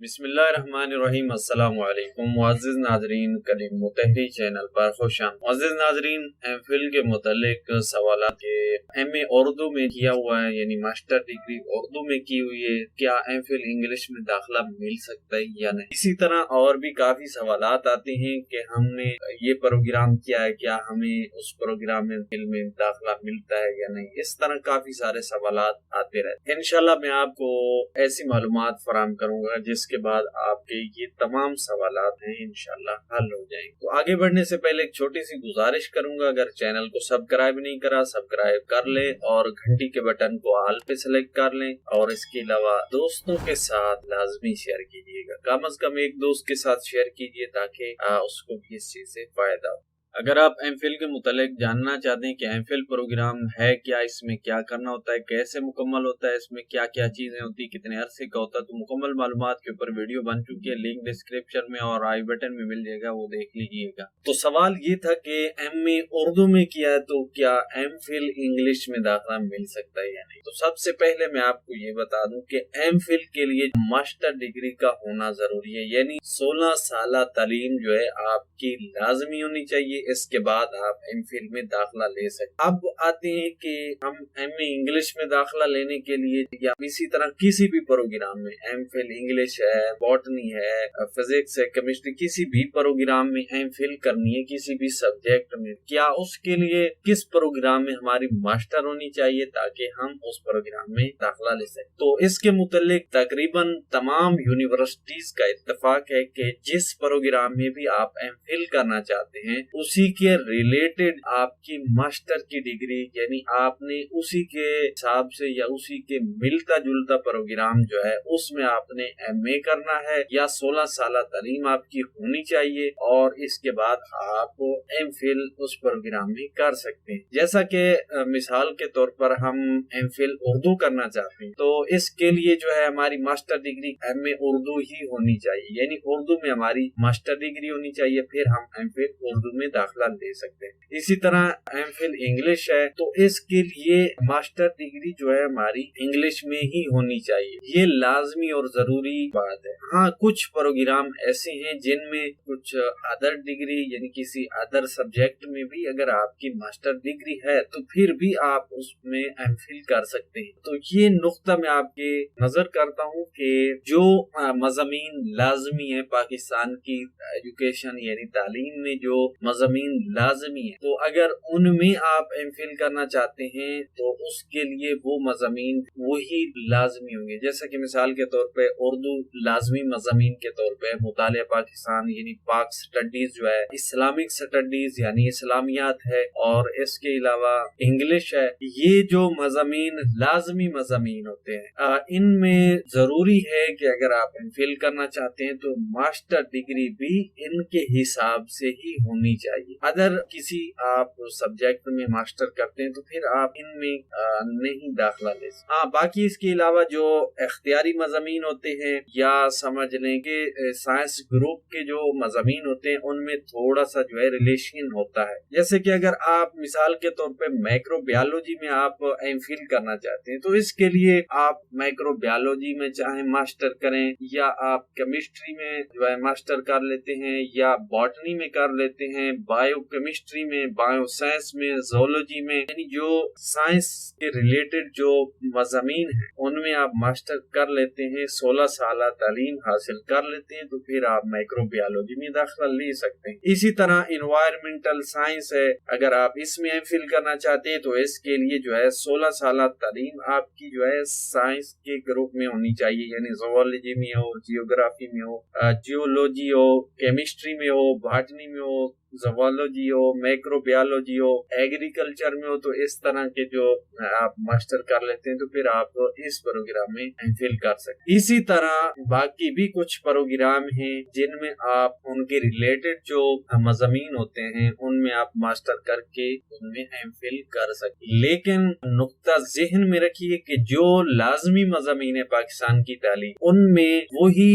بسم اللہ الرحمن الرحیم۔ السلام علیکم معزز ناظرین، کلیم متحری چینل پر خوش آمدید۔ معزز ناظرین، ایم فل کے متعلق سوالات کے ایم اے اردو میں کیا ہوا ہے، یعنی ماسٹر ڈگری اردو میں کی ہوئی ہے، کیا ایم فل انگلش میں داخلہ مل سکتا ہے یا نہیں؟ اسی طرح اور بھی کافی سوالات آتے ہیں کہ ہم نے یہ پروگرام کیا ہے، کیا ہمیں اس پروگرام میں داخلہ ملتا ہے یا نہیں؟ اس طرح کافی سارے سوالات آتے رہتے ہیں۔ انشاءاللہ میں آپ کو ایسی معلومات فراہم کروں گا جس کے بعد آپ کے یہ تمام سوالات ہیں انشاءاللہ حل ہو جائیں گے۔ تو آگے بڑھنے سے پہلے ایک چھوٹی سی گزارش کروں گا، اگر چینل کو سبسکرائب نہیں کرا سبسکرائب کر لیں اور گھنٹی کے بٹن کو آل پہ سلیکٹ کر لیں، اور اس کے علاوہ دوستوں کے ساتھ لازمی شیئر کیجیے گا، کم از کم ایک دوست کے ساتھ شیئر کیجیے تاکہ اس کو بھی اس چیز سے فائدہ ہو۔ اگر آپ ایم فل کے متعلق جاننا چاہتے ہیں کہ ایم فل پروگرام ہے کیا، اس میں کیا کرنا ہوتا ہے، کیسے مکمل ہوتا ہے، اس میں کیا کیا چیزیں ہوتی ہیں، کتنے عرصے کا ہوتا ہے، تو مکمل معلومات کے اوپر ویڈیو بن چکی ہے، لنک ڈسکرپشن میں اور آئی بٹن میں مل جائے گا، وہ دیکھ لیجیے گا۔ تو سوال یہ تھا کہ ایم اے اردو میں کیا ہے تو کیا ایم فل انگلش میں داخلہ مل سکتا ہے یا نہیں؟ تو سب سے پہلے میں آپ کو یہ بتا دوں کہ ایم فل کے لیے ماسٹر ڈگری کا ہونا ضروری ہے، یعنی 16 سالہ تعلیم جو ہے آپ کی لازمی ہونی چاہیے، اس کے بعد آپ ایم فل میں داخلہ لے سکتے۔ اب آتے ہیں کہ ہم ایم اے انگلش میں داخلہ لینے کے لیے یا اسی طرح کسی بھی پروگرام میں، ایم فل انگلش ہے، باٹنی ہے، فزکس ہے، کیمسٹری، کسی بھی پروگرام میں ایم فل کرنی ہے، کسی بھی سبجیکٹ میں، کیا اس کے لیے کس پروگرام میں ہماری ماسٹر ہونی چاہیے تاکہ ہم اس پروگرام میں داخلہ لے سکیں؟ تو اس کے متعلق تقریباً تمام یونیورسٹیز کا اتفاق ہے کہ جس پروگرام میں بھی آپ ایم فل کرنا چاہتے ہیں اسی کے ریلیٹڈ آپ کی ماسٹر کی ڈگری، یعنی آپ نے اسی کے حساب سے یا اسی کے ملتا جلتا پروگرام جو ہے اس میں آپ نے ایم اے کرنا ہے، یا 16 سالہ تعلیم آپ کی ہونی چاہیے، اور اس کے بعد آپ ایم فل اس پروگرام میں کر سکتے ہیں۔ جیسا کہ مثال کے طور پر ہم ایم فل اردو کرنا چاہتے ہیں تو اس کے لیے جو ہے ہماری ماسٹر ڈگری ایم اے اردو ہی ہونی چاہیے، یعنی اردو میں ہماری ماسٹر ڈگری ہونی چاہیے، پھر ہم ایم فل اردو میں داخلہ لے سکتے ہیں۔ اسی طرح ایم فل انگلش ہے تو اس کے لیے ماسٹر ڈگری جو ہے ہماری انگلش میں ہی ہونی چاہیے، یہ لازمی اور ضروری بات ہے۔ ہاں کچھ پروگرام ایسے ہیں جن میں کچھ ادر ڈگری، یعنی کسی ادر سبجیکٹ میں بھی اگر آپ کی ماسٹر ڈگری ہے تو پھر بھی آپ اس میں ایم فل کر سکتے ہیں۔ تو یہ نقطہ میں آپ کے نظر کرتا ہوں کہ جو مضامین لازمی ہے پاکستان کی ایجوکیشن یعنی تعلیم میں، جو مضامین لازمی ہے، تو اگر ان میں آپ ایم فل کرنا چاہتے ہیں تو اس کے لیے وہ مضامین وہی لازمی ہوں گے۔ جیسا کہ مثال کے طور پہ اردو لازمی مضامین کے طور پہ مطالعہ پاکستان یعنی پاک سٹڈیز جو ہے، اسلامک سٹڈیز یعنی اسلامیات ہے، اور اس کے علاوہ انگلش ہے، یہ جو مضامین لازمی مضامین ہوتے ہیں ان میں ضروری ہے کہ اگر آپ ایم فل کرنا چاہتے ہیں تو ماسٹر ڈگری بھی ان کے حساب سے ہی ہونی چاہیے۔ اگر کسی آپ سبجیکٹ میں ماسٹر کرتے ہیں تو پھر آپ ان میں نہیں داخلہ لے سکتے۔ ہاں باقی اس کے علاوہ جو اختیاری مضامین ہوتے ہیں یا سمجھ لیں کہ سائنس گروپ کے جو مضامین ہوتے ہیں ان میں تھوڑا سا جو ہے ریلیشن ہوتا ہے، جیسے کہ اگر آپ مثال کے طور پہ مائکرو بایولوجی میں آپ ایم فل کرنا چاہتے ہیں تو اس کے لیے آپ مائکرو بایولوجی میں چاہے ماسٹر کریں، یا آپ کیمسٹری میں جو ہے ماسٹر کر لیتے ہیں، یا باٹنی میں کر لیتے ہیں، بایو کیمسٹری میں، بایو سائنس میں، زولوجی میں، یعنی جو سائنس کے ریلیٹڈ جو مضامین ہیں ان میں آپ ماسٹر کر لیتے ہیں، 16 سالہ تعلیم حاصل کر لیتے ہیں، تو پھر آپ مائکرو بایولوجی میں داخلہ لے سکتے ہیں۔ اسی طرح انوائرمنٹل سائنس ہے، اگر آپ اس میں ایم فل کرنا چاہتے ہیں تو اس کے لیے جو ہے 16 سالہ تعلیم آپ کی جو ہے سائنس کے گروپ میں ہونی چاہیے، یعنی زوالوجی میں ہو، جیوگرافی میں ہو، جیولوجی ہو، کیمسٹری میں ہو، باٹنی میں ہو، زوالوجی ہو، مائکرو بایولوجی ہو، ایگریکلچر میں ہو، تو اس طرح کے جو آپ ماسٹر کر لیتے ہیں تو پھر آپ اس پروگرام میں ایم فل کر سکتے ہیں۔ اسی طرح باقی بھی کچھ پروگرام ہیں جن میں آپ ان کے ریلیٹڈ جو مضامین ہوتے ہیں ان میں آپ ماسٹر کر کے ان میں ایم فل کر سکتے ہیں، لیکن نقطہ ذہن میں رکھیے کہ جو لازمی مضامین ہے پاکستان کی تعلیم ان میں وہی